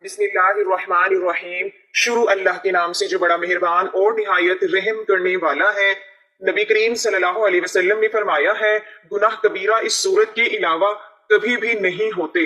بسم اللہ الرحمن الرحیم۔ شروع اللہ کے نام سے جو بڑا مہربان اور نہایت رحم کرنے والا ہے۔ نبی کریم صلی اللہ علیہ وسلم نے فرمایا ہے، گناہ کبیرہ اس صورت کے علاوہ کبھی بھی نہیں ہوتے۔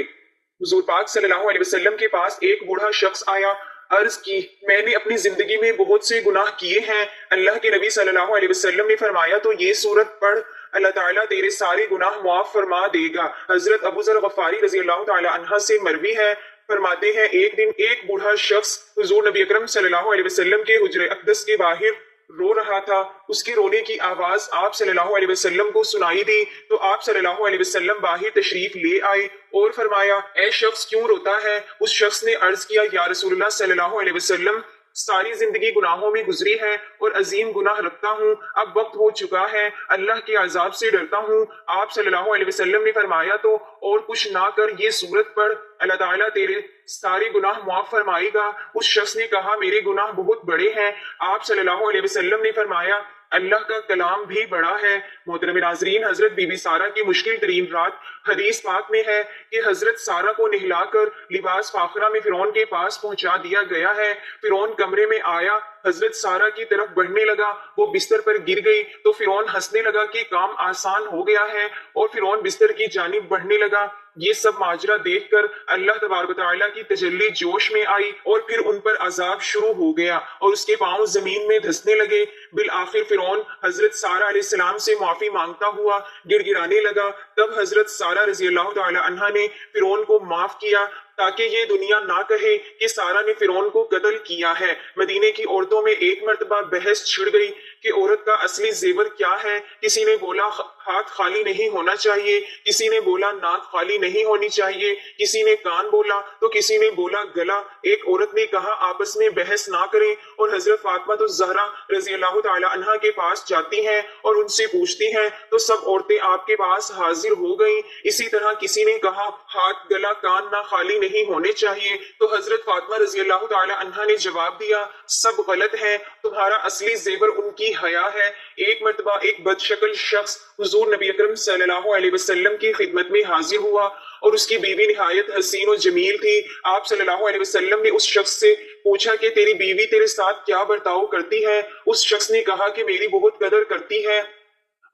حضور پاک صلی اللہ علیہ وسلم کے پاس ایک بوڑھا شخص آیا، عرض کی، میں نے اپنی زندگی میں بہت سے گناہ کیے ہیں۔ اللہ کے نبی صلی اللہ علیہ وسلم نے فرمایا تو یہ سورت پڑھ، اللہ تعالیٰ تیرے سارے گناہ معاف فرما دے گا۔ حضرت ابو ذر غفاری رضی اللہ تعالی عنہ سے مروی ہے، فرماتے ہیں ایک دن ایک بوڑھا شخص حضور نبی اکرم صلی اللہ علیہ وسلم کے حجر اقدس کے باہر رو رہا تھا۔ اس کے رونے کی آواز آپ صلی اللہ علیہ وسلم کو سنائی دی تو آپ صلی اللہ علیہ وسلم باہر تشریف لے آئے اور فرمایا، اے شخص کیوں روتا ہے؟ اس شخص نے عرض کیا، یا رسول اللہ صلی اللہ علیہ وسلم، ساری زندگی گناہوں میں گزری ہے اور عظیم گناہ رکھتا ہوں، اب وقت ہو چکا ہے، اللہ کے عذاب سے ڈرتا ہوں۔ آپ صلی اللہ علیہ وسلم نے فرمایا تو اور کچھ نہ کر یہ سورت پڑھ، اللہ تعالیٰ تیرے سارے گناہ معاف فرمائے گا۔ اس شخص نے کہا، میرے گناہ بہت بڑے ہیں۔ آپ صلی اللہ علیہ وسلم نے فرمایا، اللہ کا کلام بھی بڑا ہے۔ محترم ناظرین، حضرت بی بی سارہ کی مشکل ترین رات حدیث پاک میں ہے کہ حضرت سارہ کو نہلا کر لباس فاخرہ میں فرعون کے پاس پہنچا دیا گیا ہے۔ فرعون کمرے میں آیا، حضرت سارہ کی طرف بڑھنے لگا، وہ بستر پر گر گئی تو فرعون ہنسنے لگا کہ کام آسان ہو گیا ہے اور فرعون بستر کی جانب بڑھنے لگا۔ یہ سب ماجرا دیکھ کر اللہ تبارک و تعالیٰ کی تجلی جوش میں آئی اور پھر ان پر عذاب شروع ہو گیا اور اس کے پاؤں زمین میں دھسنے لگے۔ بالآخر فرعون حضرت سارہ علیہ السلام سے معافی مانگتا ہوا گڑ گڑانے لگا۔ تب حضرت سارہ رضی اللہ تعالی عنہا نے فرعون کو معاف کیا تاکہ یہ دنیا نہ کہے کہ سارہ نے فرعون کو قتل کیا ہے۔ مدینے کی عورتوں میں ایک مرتبہ بحث چھڑ گئی کہ عورت کا اصلی زیور کیا ہے۔ کسی نے بولا ہاتھ خالی نہیں ہونا چاہیے، کسی نے بولا ناک خالی نہیں ہونی چاہیے، کسی نے کان بولا تو کسی نے بولا گلا۔ ایک عورت نے کہا آپس میں بحث نہ کریں اور حضرت فاطمہ الزہرا رضی اللہ تعالی عنہا کے پاس جاتی ہیں اور ان سے پوچھتی ہیں تو سب عورتیں آپ کے پاس حاضر ہو گئیں۔ اسی طرح کسی نے کہا ہاتھ گلا کان نہ خالی نہیں ہونے چاہیے تو حضرت فاطمہ رضی اللہ تعالی عنہا نے جواب دیا، سب غلط ہے، تمہارا اصلی زیور ان کی حیا ہے۔ ایک مرتبہ ایک بد شکل شخص حضور نبی اکرم صلی اللہ علیہ وسلم کی خدمت میں حاضر ہوا اور اس کی بیوی نہایت حسین و جمیل تھی۔ آپ صلی اللہ علیہ وسلم نے اس شخص سے پوچھا کہ تیری بیوی تیرے ساتھ کیا برتاؤ کرتی ہے؟ اس شخص نے کہا کہ میری بہت قدر کرتی ہے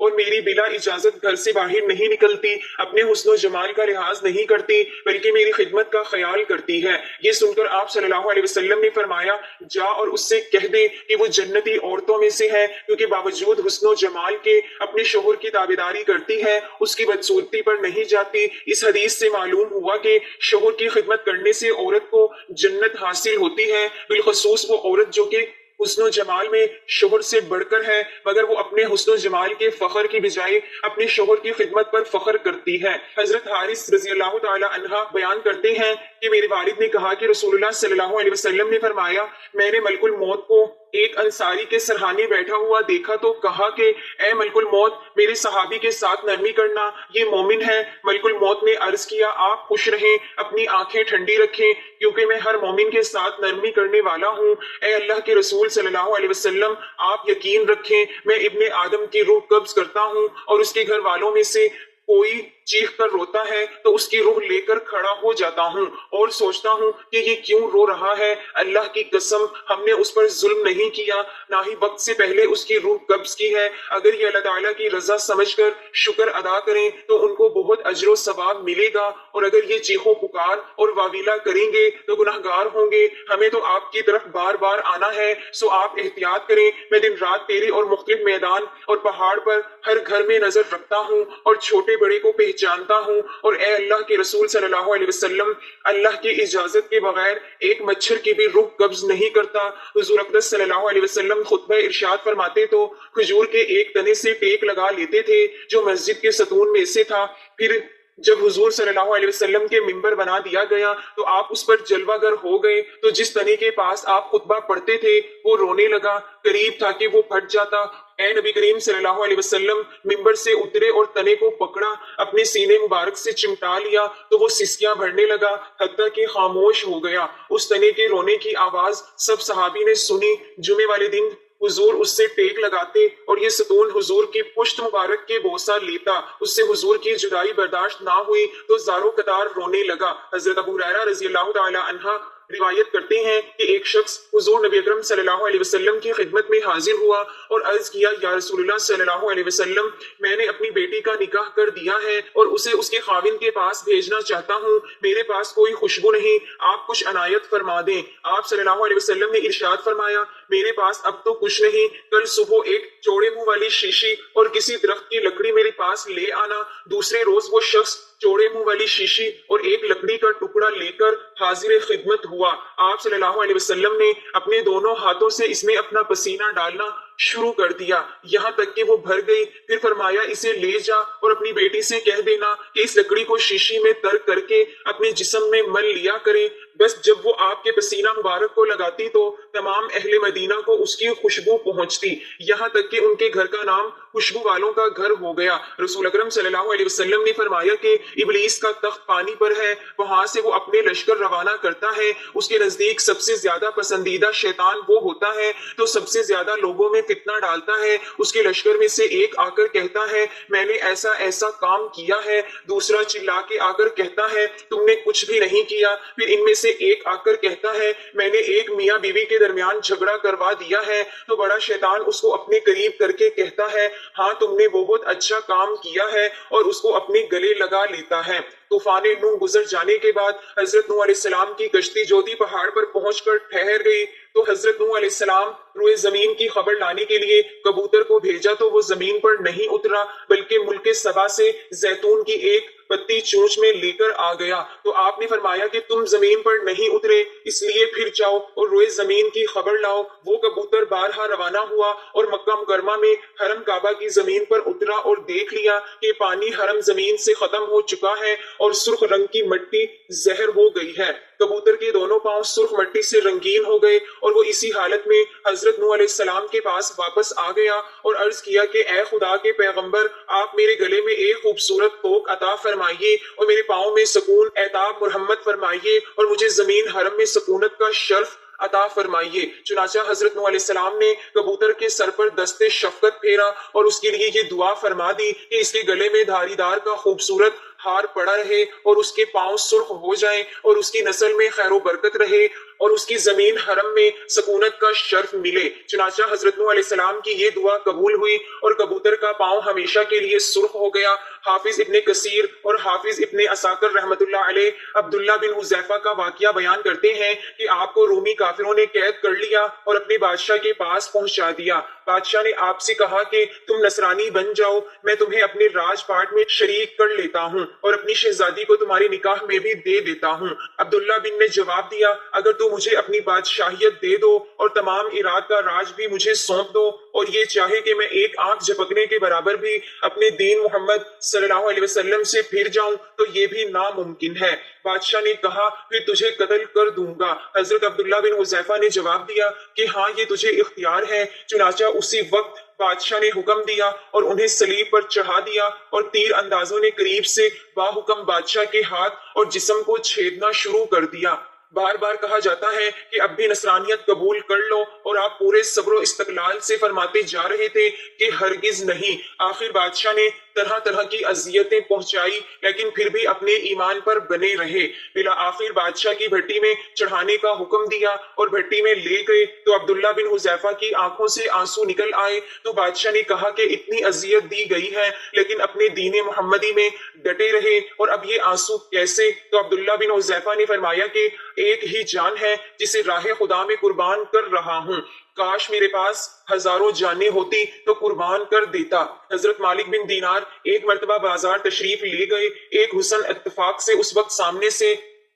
اور میری بلا اجازت گھر سے باہر نہیں نکلتی، اپنے حسن و جمال کا لحاظ نہیں کرتی بلکہ میری خدمت کا خیال کرتی ہے۔ یہ سن کر آپ صلی اللہ علیہ وسلم نے فرمایا، جا اور اس سے کہہ دے کہ وہ جنتی عورتوں میں سے ہے، کیونکہ باوجود حسن و جمال کے اپنے شوہر کی تابعداری کرتی ہے، اس کی بدصورتی پر نہیں جاتی۔ اس حدیث سے معلوم ہوا کہ شوہر کی خدمت کرنے سے عورت کو جنت حاصل ہوتی ہے، بالخصوص وہ عورت جو کہ حسن و جمال میں شوہر سے بڑھ کر ہے، مگر وہ اپنے حسن و جمال کے فخر کی بجائے اپنے شوہر کی خدمت پر فخر کرتی ہے۔ حضرت حارث رضی اللہ تعالی عنہ بیان کرتے ہیں کہ میرے والد نے کہا کہ رسول اللہ صلی اللہ علیہ وسلم نے فرمایا، میں نے ملک الموت کو ایک انصاری کے سرحانے بیٹھا ہوا دیکھا تو کہا کہ اے ملک الموت، میرے صحابی کے ساتھ نرمی کرنا، یہ مومن ہے۔ ملک الموت نے عرض کیا، آپ خوش رہیں، اپنی آنکھیں ٹھنڈی رکھیں، کیونکہ میں ہر مومن کے ساتھ نرمی کرنے والا ہوں۔ اے اللہ کے رسول صلی اللہ علیہ وسلم، آپ یقین رکھیں، میں ابن آدم کی روح قبض کرتا ہوں اور اس کے گھر والوں میں سے کوئی چیخ کر روتا ہے تو اس کی روح لے کر کھڑا ہو جاتا ہوں اور سوچتا ہوں کہ یہ کیوں رو رہا ہے۔ اللہ کی قسم، ہم نے اس پر ظلم نہیں کیا، نہ ہی وقت سے پہلے اس کی روح قبض کی ہے۔ اگر یہ اللہ تعالیٰ کی رضا سمجھ کر شکر ادا کریں تو ان کو بہت اجر و ثواب ملے گا، اور اگر یہ چیخ و پکار اور واویلا کریں گے تو گناہ گار ہوں گے۔ ہمیں تو آپ کی طرف بار بار آنا ہے، سو آپ احتیاط کریں۔ میں دن رات تیرے اور مختلف میدان اور پہاڑ پر ہر گھر میں نظر رکھتا ہوں اور چھوٹے بڑے کو پہچانتا ہوں، اور اے اللہ کے رسول صلی اللہ علیہ وسلم، اللہ کی اجازت کے بغیر ایک مچھر کی بھی روح قبض نہیں کرتا۔ حضور اقدس صلی اللہ علیہ وسلم خطبہ ارشاد فرماتے تو کھجور کے ایک تنے سے ٹیک لگا لیتے تھے جو مسجد کے ستون میں سے تھا۔ پھر جب حضور صلی اللہ علیہ وسلم کے ممبر بنا دیا گیا تو آپ اس پر جلوہ گر ہو گئے، تو جس تنے کے پاس آپ خطبہ پڑھتے تھے وہ رونے لگا، قریب تھا کہ وہ پھٹ جاتا۔ اے نبی کریم صلی اللہ علیہ وسلم ممبر سے اترے اور تنے کو پکڑا، اپنے سینے مبارک سے چمٹا لیا تو وہ سسکیاں بھرنے لگا حتیٰ کہ خاموش ہو گیا۔ اس تنے کے رونے کی آواز سب صحابی نے سنی۔ جمعے والے دن حضور اس سے ٹیک لگاتے اور یہ ستون حضور کی پشت مبارک کے بوسہ لیتا۔ اس سے حضور کی جدائی برداشت نہ ہوئی تو زاروں قطار رونے لگا۔ حضرت ابو ہریرہ رضی اللہ تعالی عنہ روایت کرتے ہیں کہ ایک شخص حضور نبی اکرم صلی اللہ علیہ وسلم کی خدمت میں حاضر ہوا اور عرض کیا، یا رسول اللہ صلی اللہ علیہ وسلم، میں نے اپنی بیٹی کا نکاح کر دیا ہے اور اسے اس کے خاوند کے پاس بھیجنا چاہتا ہوں، میرے پاس کوئی خوشبو نہیں، آپ کچھ عنایت فرما دیں۔ آپ صلی اللہ علیہ وسلم نے ارشاد فرمایا، میرے پاس اب تو کچھ نہیں، کل صبح ایک چوڑے منہ والی شیشی اور کسی درخت کی لکڑی میرے پاس لے آنا۔ دوسرے روز وہ شخص چوڑے منہ والی شیشی اور ایک لکڑی کا ٹکڑا لے کر حاضر خدمت ہوا۔ آپ صلی اللہ علیہ وسلم نے اپنے دونوں ہاتھوں سے اس میں اپنا پسینہ ڈالنا شروع کر دیا یہاں تک کہ وہ بھر گئی۔ پھر فرمایا، اسے لے جا اور اپنی بیٹی سے کہہ دینا کہ اس لکڑی کو شیشی میں تر کر کے اپنے جسم میں مل لیا کرے۔ بس جب وہ آپ کے پسینہ مبارک کو لگاتی تو تمام اہل مدینہ کو اس کی خوشبو پہنچتی، یہاں تک کہ ان کے گھر کا نام خوشبو والوں کا گھر ہو گیا۔ رسول اکرم صلی اللہ علیہ وسلم نے فرمایا کہ ابلیس کا تخت پانی پر ہے، وہاں سے وہ اپنے لشکر روانہ کرتا ہے۔ اس کے نزدیک سب سے زیادہ پسندیدہ شیطان وہ ہوتا ہے تو سب سے زیادہ لوگوں میں فتنہ ڈالتا ہے۔ اس کے لشکر میں سے ایک آ کر کہتا ہے، میں نے ایسا ایسا کام کیا ہے۔ دوسرا چلا کے آ کر کہتا ہے، تم نے کچھ بھی نہیں کیا۔ پھر ان میں سے ایک آ کر کہتا ہے، میں نے ایک میاں بیوی کے درمیان جھگڑا کروا دیا ہے۔ تو بڑا شیطان اس کو اپنے قریب کر کے کہتا ہے، ہاں تم نے بہت اچھا کام کیا ہے، اور اس کو اپنے گلے لگا لیتا ہے۔ طوفان نوح گزر جانے کے بعد حضرت نوح علیہ السلام کی کشتی جودی پہاڑ پر پہنچ کر ٹھہر گئی تو حضرت نوح علیہ السلام روئے زمین کی خبر لانے کے لیے کبوتر کو بھیجا تو وہ زمین پر نہیں اترا بلکہ ملک سبا سے زیتون کی ایک پتی چونچ میں لے کر آ گیا۔ تو آپ نے فرمایا کہ تم زمین پر نہیں اترے، اس لیے پھر جاؤ اور روئے زمین کی خبر لاؤ۔ وہ کبوتر بارہا روانہ ہوا اور مکہ مکرمہ میں حرم کعبہ کی زمین پر اترا اور دیکھ لیا کہ پانی حرم زمین سے ختم ہو چکا ہے اور سرخ رنگ کی مٹی زہر ہو گئی ہے۔ کبوتر کے دونوں پاؤں سرخ مٹی سے رنگین ہو گئے اور وہ اسی حالت میں حضرت نوح علیہ السلام کے پاس واپس آ گیا اور عرض کیا کہ اے خدا کے پیغمبر، آپ میرے گلے میں ایک خوبصورت توق عطا فرمائیے اور میرے پاؤں میں سکون عطاب مرحمت فرمائیے اور مجھے زمین حرم میں سکونت کا شرف عطا فرمائیے۔ چنانچہ حضرت نوح علیہ السلام نے کبوتر کے سر پر دست شفقت پھیرا اور اس کے لیے یہ دعا فرما دی کہ اس کے گلے میں دھاری دار کا خوبصورت ہار پڑا رہے اور اس کے پاؤں سرخ ہو جائیں اور اس کی نسل میں خیر و برکت رہے اور اس کی زمین حرم میں سکونت کا شرف ملے۔ چنانچہ حضرت نوح علیہ السلام کی یہ دعا قبول ہوئی اور کبوتر کا پاؤں ہمیشہ کے لیے سرخ ہو گیا۔ حافظ ابن کثیر اور حافظ ابن عساکر رحمت اللہ علیہ عبداللہ بن حذیفہ کا واقعہ بیان کرتے ہیں کہ آپ کو رومی کافروں نے قید کر لیا اور اپنے بادشاہ کے پاس پہنچا دیا۔ بادشاہ نے آپ سے کہا کہ تم نصرانی بن جاؤ، میں تمہیں اپنے راج پاٹ میں شریک کر لیتا ہوں اور اپنی شہزادی کو تمہارے نکاح میں بھی دے دیتا ہوں۔ عبداللہ بن نے جواب دیا، اگر تو مجھے اپنی بادشاہیت دے دو اور تمام عراق کا راج بھی مجھے سونپ دو اور یہ چاہے کہ میں ایک آنکھ جھپکنے کے برابر بھی اپنے دین محمد صلی اللہ علیہ وسلم سے پھر جاؤں تو یہ بھی ناممکن ہے۔ بادشاہ نے کہا، پھر تجھے قتل کر دوں گا۔ حضرت عبداللہ بن حذیفہ نے جواب دیا کہ ہاں، یہ تجھے اختیار ہے۔ چنانچہ اسی وقت بادشاہ نے حکم دیا اور انہیں صلیب پر چڑھا دیا اور تیر اندازوں نے قریب سے باحکم بادشاہ کے ہاتھ اور جسم کو چھیدنا شروع کر دیا۔ بار بار کہا جاتا ہے کہ اب بھی نصرانیت قبول کر لو اور آپ پورے صبر و استقلال سے فرماتے جا رہے تھے کہ ہرگز نہیں۔ آخر بادشاہ نے طرح طرح کی اذیتیں پہنچائی لیکن پھر بھی اپنے ایمان پر بنے رہے۔ بالآخر بادشاہ کی بھٹی میں چڑھانے کا حکم دیا اور بھٹی میں لے گئے تو عبداللہ بن حذیفہ کی آنکھوں سے آنسو نکل آئے تو بادشاہ نے کہا کہ اتنی اذیت دی گئی ہے لیکن اپنے دین محمدی میں ڈٹے رہے اور اب یہ آنسو کیسے؟ تو عبداللہ بن حذیفہ نے فرمایا کہ ایک ہی جان ہے جسے راہ خدا میں قربان کر رہا ہوں، کاش میرے پاس ہزاروں جانیں ہوتی تو قربان کر دیتا۔ حضرت مالک بن دینار ایک مرتبہ بازار تشریف لے گئے۔ ایک حسن اتفاق سے اس وقت سامنے سے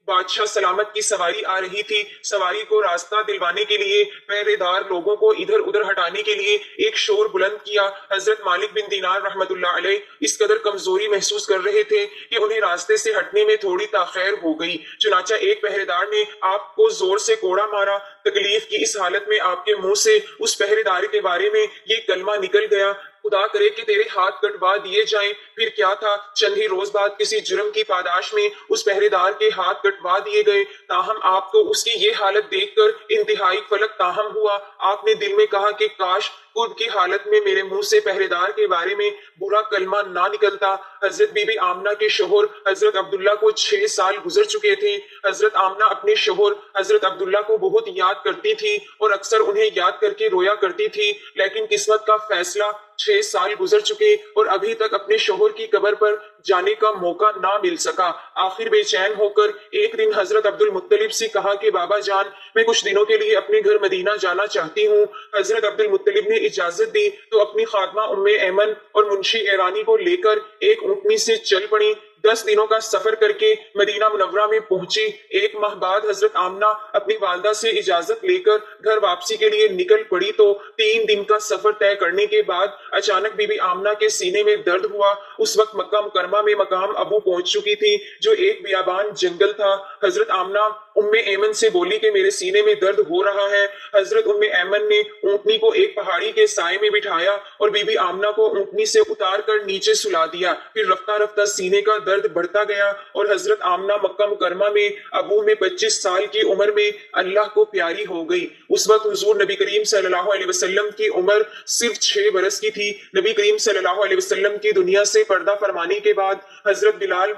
بادشاہ سلامت کی سواری آ رہی تھی۔ سواری کو راستہ دلوانے کے لیے پہرے دار لوگوں کو ادھر ادھر ہٹانے کے لیے ایک شور بلند کیا۔ حضرت مالک بن دینار رحمت اللہ علیہ اس قدر کمزوری محسوس کر رہے تھے کہ انہیں راستے سے ہٹنے میں تھوڑی تاخیر ہو گئی۔ چنانچہ ایک پہرے دار نے آپ کو زور سے کوڑا مارا۔ تکلیف کی اس حالت میں آپ کے منہ سے اس پہرے دار کے بارے میں یہ کلمہ نکل گیا، خدا کرے کہ تیرے ہاتھ کٹوا دیے جائیں۔ پھر کیا تھا، چند ہی روز بعد کسی جرم کی پاداش میں اس پہرے دار کے ہاتھ کٹوا دیے گئے۔ تاہم آپ کو اس کی یہ حالت دیکھ کر انتہائی فلک تاہم ہوا۔ آپ نے دل میں کہا کہ کاش خود کی حالت میں میرے منہ سے پہرے دار کے بارے میں برا کلمہ نہ نکلتا۔ حضرت بی بی آمنہ کے شوہر حضرت عبداللہ کو 6 سال گزر چکے تھے۔ حضرت آمنہ اپنے شوہر حضرت عبداللہ کو بہت یاد کرتی تھی اور اکثر انہیں یاد کر کے رویا کرتی تھی، لیکن قسمت کا فیصلہ 6 سال گزر چکے اور ابھی تک اپنے شوہر کی قبر پر جانے کا موقع نہ مل سکا۔ آخر بے چین ہو کر ایک دن حضرت عبد المطلب سے کہا کہ بابا جان، میں کچھ دنوں کے لیے اپنے گھر مدینہ جانا چاہتی ہوں۔ حضرت عبد المطلب نے اجازت دی تو اپنی خادمہ ام ایمن اور منشی ایرانی کو لے کر ایک اونٹنی سے چل پڑی۔ 10 دنوں کا سفر کر کے مدینہ منورہ میں پہنچی۔ 1 ماہ بعد حضرت آمنہ اپنی والدہ سے اجازت لے کر گھر واپسی کے لیے نکل پڑی تو 3 دن کا سفر طے کرنے کے بعد اچانک بی بی آمنہ کے سینے میں درد ہوا۔ اس وقت مکہ مکرمہ میں مقام ابو پہنچ چکی تھی جو ایک بیابان جنگل تھا۔ حضرت آمنہ ام ایمن سے بولی کہ میرے سینے میں درد ہو رہا ہے۔ حضرت ام ایمن نے اونٹنی کو ایک پہاڑی کے سائے میں بٹھایا اور بی بی آمنہ کو اونٹنی سے اتار کر نیچے سلا دیا۔ پھر رفتہ رفتہ سینے کا درد بڑھتا گیا اور حضرت آمنہ مکہ مکرمہ میں ابو میں 25 سال کی عمر میں اللہ کو پیاری ہو گئی۔ اس وقت حضور نبی کریم صلی اللہ علیہ وسلم کی عمر صرف 6 برس کی تھی۔ نبی کریم صلی اللہ علیہ وسلم کی دنیا سے پردہ فرمانے کے بعد حضرت بلال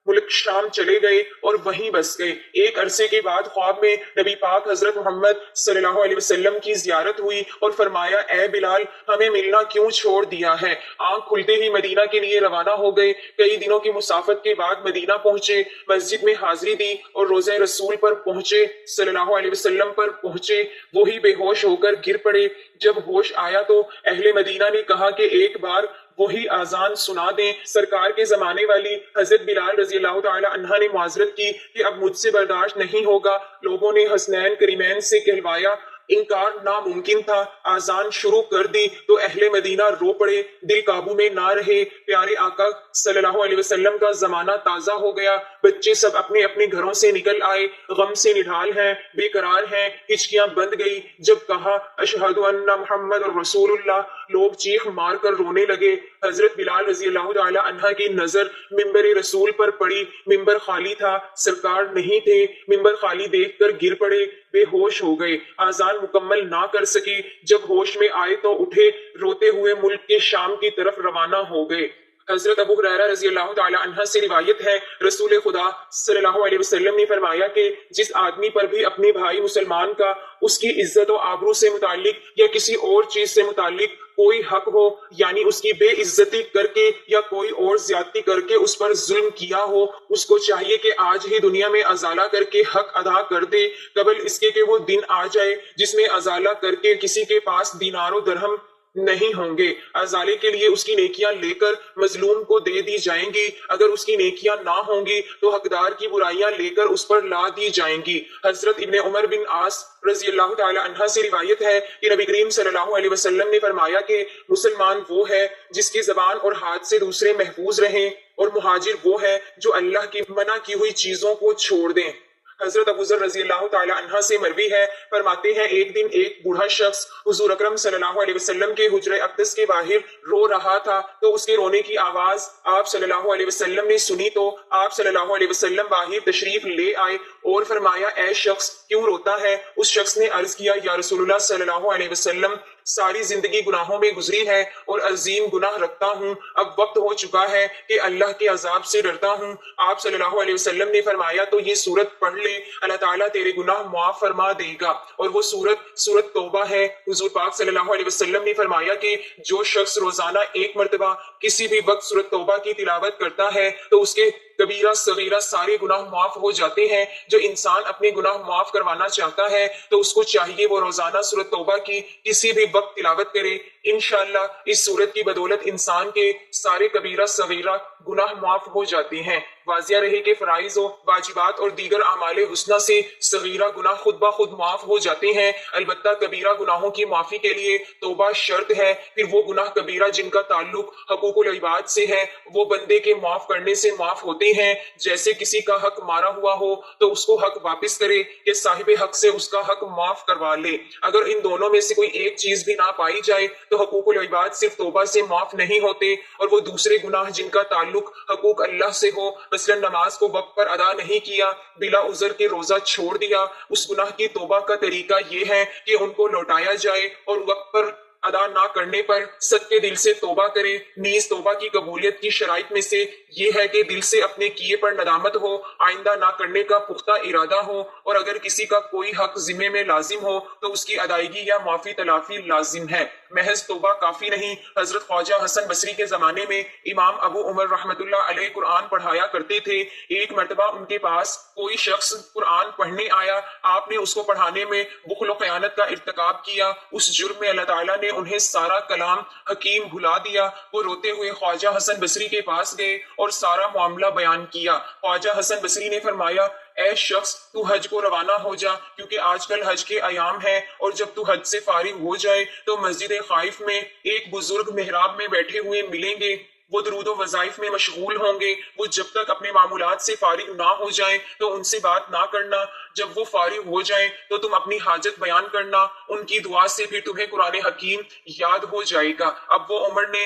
ملک شام چلے گئے اور وہیں بس گئے۔ ایک عرصے کے بعد خواب میں نبی پاک حضرت محمد صلی اللہ علیہ وسلم کی زیارت ہوئی اور فرمایا، اے بلال، ہمیں ملنا کیوں چھوڑ دیا ہے؟ آنکھ کھلتے ہی مدینہ کے لیے روانہ ہو گئے۔ کئی دنوں کی مسافت کے بعد مدینہ پہنچے، مسجد میں حاضری دی اور روضہ رسول پر پہنچے، صلی اللہ علیہ وسلم پر پہنچے۔ وہی بے ہوش ہو کر گر پڑے۔ جب ہوش آیا تو اہل مدینہ نے کہا کہ ایک بار وہی آزان سنا دیں۔ سرکار کے زمانے والی حضرت بلال رضی اللہ تعالی عنہ نے معذرت کی کہ اب مجھ سے برداشت نہیں ہوگا۔ لوگوں نے حسنین کریمین سے کہلوایا، انکار ناممکن تھا۔ آزان شروع کر دی تو اہل مدینہ رو پڑے، دل قابو میں نہ رہے۔ پیارے آقا صلی اللہ علیہ وسلم کا زمانہ تازہ ہو گیا۔ بچے سب اپنے اپنے گھروں سے نکل آئے، غم سے نڈھال ہیں، بے قرار ہیں، ہچکیاں بند گئی۔ جب کہا اشہد ان محمد رسول اللہ، لوگ چیخ مار کر رونے لگے۔ حضرت بلال رضی اللہ تعالی عنہ کی نظر ممبر رسول پر پڑی۔ ممبر خالی تھا، سرکار نہیں تھے۔ ممبر خالی دیکھ کر گر پڑے، بے ہوش ہو گئے، آزان مکمل نہ کر سکے۔ جب ہوش میں آئے تو اٹھے، روتے ہوئے ملک کے شام کی طرف روانہ ہو گئے۔ حضرت ابو ہریرہ رضی اللہ تعالی عنہ سے روایت ہے، رسول خدا صلی اللہ علیہ وسلم نے فرمایا کہ جس آدمی پر بھی اپنے بھائی مسلمان کا اس کی عزت و آبرو سے متعلق یا کسی اور چیز سے متعلق کوئی حق ہو، یعنی اس کی بے عزتی کر کے یا کوئی اور زیادتی کر کے اس پر ظلم کیا ہو، اس کو چاہیے کہ آج ہی دنیا میں ازالہ کر کے حق ادا کر دے، قبل اس کے کہ وہ دن آ جائے جس میں ازالہ کر کے کسی کے پاس دینار و درہم نہیں ہوں گے۔ ازالے کے لیے اس کی نیکیاں لے کر مظلوم کو دے دی جائیں گی، اگر اس کی نیکیاں نہ ہوں گی تو حقدار کی برائیاں لے کر اس پر لا دی جائیں گی۔ حضرت ابن عمر بن عاص رضی اللہ تعالی عنہ سے روایت ہے کہ نبی کریم صلی اللہ علیہ وسلم نے فرمایا کہ مسلمان وہ ہے جس کی زبان اور ہاتھ سے دوسرے محفوظ رہیں، اور مہاجر وہ ہے جو اللہ کی منع کی ہوئی چیزوں کو چھوڑ دیں۔ حضرت ابو ذر رضی اللہ تعالی عنہ سے مروی ہے، فرماتے ہیں ایک دن ایک بوڑھا شخص حضور اکرم صلی اللہ علیہ وسلم کے حجرہ اقدس کے باہر رو رہا تھا، تو اس کے رونے کی آواز آپ صلی اللہ علیہ وسلم نے سنی تو آپ صلی اللہ علیہ وسلم باہر تشریف لے آئے اور فرمایا، اے شخص کیوں روتا ہے؟ اس شخص نے عرض کیا، یا رسول اللہ صلی اللہ علیہ وسلم، ساری زندگی گناہوں میں گزری ہے اور عظیم گناہ رکھتا ہوں، اب وقت ہو چکا ہے کہ اللہ کے عذاب سے ڈرتا ہوں۔ آپ صلی اللہ علیہ وسلم نے فرمایا، تو یہ سورت پڑھ لے، اللہ تعالیٰ تیرے گناہ معاف فرما دے گا، اور وہ سورت توبہ ہے۔ حضور پاک صلی اللہ علیہ وسلم نے فرمایا کہ جو شخص روزانہ 1 مرتبہ کسی بھی وقت سورت توبہ کی تلاوت کرتا ہے تو اس کے کبیرہ صغیرہ سارے گناہ معاف ہو جاتے ہیں۔ جو انسان اپنے گناہ معاف کروانا چاہتا ہے تو اس کو چاہیے وہ روزانہ سورت توبہ کی کسی بھی وقت تلاوت کرے۔ انشاءاللہ اس سورت کی بدولت انسان کے سارے کبیرہ صغیرہ گناہ معاف ہو جاتے ہیں۔ واضح رہے کہ فرائض و واجبات اور دیگر اعمال حسنہ سے صغیرہ گناہ خود بخود معاف ہو جاتے ہیں، البتہ کبیرہ گناہوں کی معافی کے لیے توبہ شرط ہے۔ پھر وہ گناہ کبیرہ جن کا تعلق حقوق العباد سے ہے وہ بندے کے معاف کرنے سے معاف ہوتے ہیں، جیسے کسی کا حق مارا ہوا ہو تو اس کو حق واپس کرے کہ صاحب حق سے اس کا حق معاف کروا لے۔ اگر ان دونوں میں سے کوئی ایک چیز بھی نہ پائی جائے تو حقوق العباد صرف توبہ سے معاف نہیں ہوتے، اور وہ دوسرے گناہ جن کا تعلق حقوق اللہ سے ہو، مثلا نماز کو وقت پر ادا نہیں کیا، بلا عذر کے روزہ چھوڑ دیا، اس گناہ کی توبہ کا طریقہ یہ ہے کہ ان کو لوٹایا جائے اور وقت پر ادا نہ کرنے پر سچے دل سے توبہ کرے۔ نیز توبہ کی قبولیت کی شرائط میں سے یہ ہے کہ دل سے اپنے کیے پر ندامت ہو، آئندہ نہ کرنے کا پختہ ارادہ ہو، اور اگر کسی کا کوئی حق ذمے میں لازم ہو تو اس کی ادائیگی یا معافی تلافی لازم ہے۔ محض توبہ کافی نہیں۔ حضرت خواجہ حسن بصری کے زمانے میں امام ابو عمر رحمۃ اللہ علیہ قرآن پڑھایا کرتے تھے۔ ایک مرتبہ ان کے پاس کوئی شخص قرآن پڑھنے آیا، آپ نے اس کو پڑھانے میں بخل و خیانت کا ارتکاب کیا، اس جرم میں اللہ تعالیٰ نے انہیں سارا کلام حکیم بھلا دیا۔ وہ روتے ہوئے خواجہ حسن بصری کے پاس گئے اور سارا معاملہ بیان کیا۔ خواجہ حسن بصری نے فرمایا، اے شخص تو حج کو روانہ ہو جا، کیونکہ آج کل حج کے ایام ہیں، اور جب تو حج سے فارغ ہو جائے تو مسجد خائف میں ایک بزرگ محراب میں بیٹھے ہوئے ملیں گے، وہ درود و وظائف میں مشغول ہوں گے۔ وہ جب تک اپنے معمولات سے فارغ نہ ہو جائیں تو ان سے بات نہ کرنا، جب وہ فارغ ہو جائیں تو تم اپنی حاجت بیان کرنا، ان کی دعا سے پھر تمہیں قرآن حکیم یاد ہو جائے گا۔ اب وہ عمر نے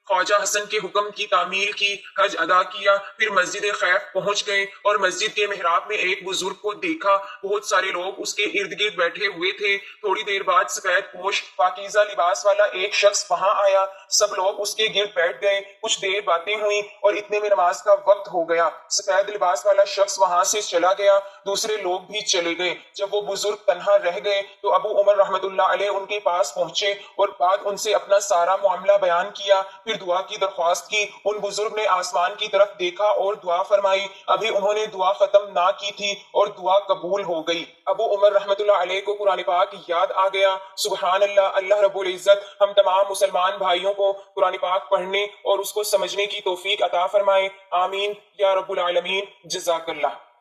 خواجہ حسن کے حکم کی تعمیل کی، حج ادا کیا، پھر مسجد خیف پہنچ گئے اور مسجد کے محراب میں ایک بزرگ کو دیکھا، بہت سارے لوگ اس کے ارد گرد بیٹھے ہوئے تھے۔ تھوڑی دیر بعد سفید پوش پاکیزہ لباس والا ایک شخص وہاں آیا، سب لوگ اس کے گرد بیٹھ گئے، کچھ دیر باتیں ہوئیں اور اتنے میں نماز کا وقت ہو گیا۔ سفید لباس والا شخص وہاں سے چلا گیا، دوسرے لوگ بھی چلے گئے۔ جب وہ بزرگ تنہا رہ گئے تو ابو عمر رحمۃ اللہ علیہ ان کے پاس پہنچے اور بعد ان سے اپنا سارا معاملہ بیان کیا، پھر دعا کی درخواست کی۔ ان بزرگ نے آسمان کی طرف دیکھا اور دعا فرمائی، ابھی انہوں نے دعا ختم نہ کی تھی اور دعا قبول ہو گئی۔ ابو عمر رحمۃ اللہ علیہ کو قرآن پاک یاد آ گیا۔ سبحان اللہ، اللہ رب العزت ہم تمام مسلمان بھائیوں کو قرآن پاک پڑھنے اور اس کو سمجھنے کی توفیق عطا فرمائے، آمین یا رب العالمین۔ جزاک اللہ۔